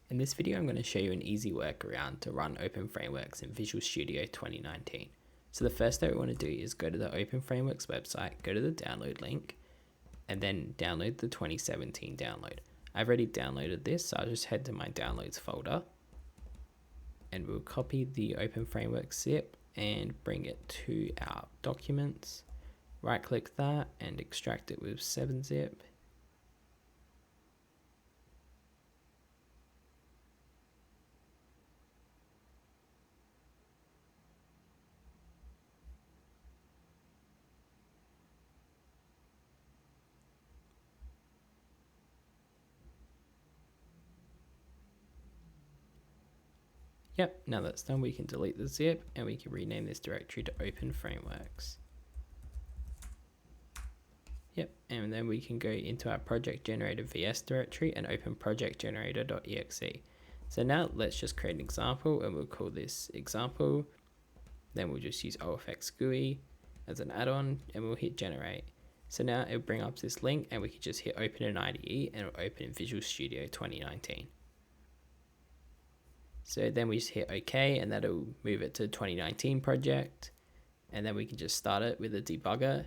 In this video, I'm going to show you an easy workaround to run OpenFrameworks in Visual Studio 2019. So the first thing we want to do is go to the OpenFrameworks website, go to the download link, and then download the 2017 download. I've already downloaded this, so I'll just head to my downloads folder, and we'll copy the OpenFrameworks zip and bring it to our documents. Right click that and extract it with 7-zip. Yep, now that's done, we can delete the zip and we can rename this directory to OpenFrameworks. Yep, and then we can go into our project generator VS directory and open projectgenerator.exe. So now let's just create an example and we'll call this example. Then we'll just use OFX GUI as an add-on and we'll hit generate. So now it'll bring up this link and we can just hit open in IDE and it'll open in Visual Studio 2019. So then we just hit OK and that'll move it to 2019 project. And then we can just start it with a debugger.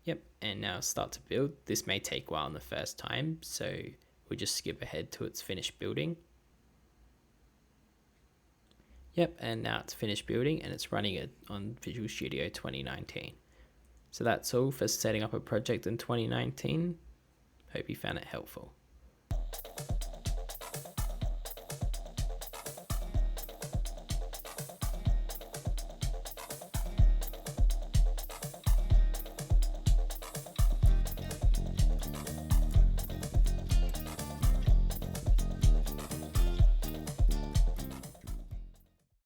Yep, and now start to build. This may take a while on the first time, so we'll just skip ahead to its finished building. Yep, and now it's finished building and it's running it on Visual Studio 2019. So that's all for setting up a project in 2019. Hope you found it helpful.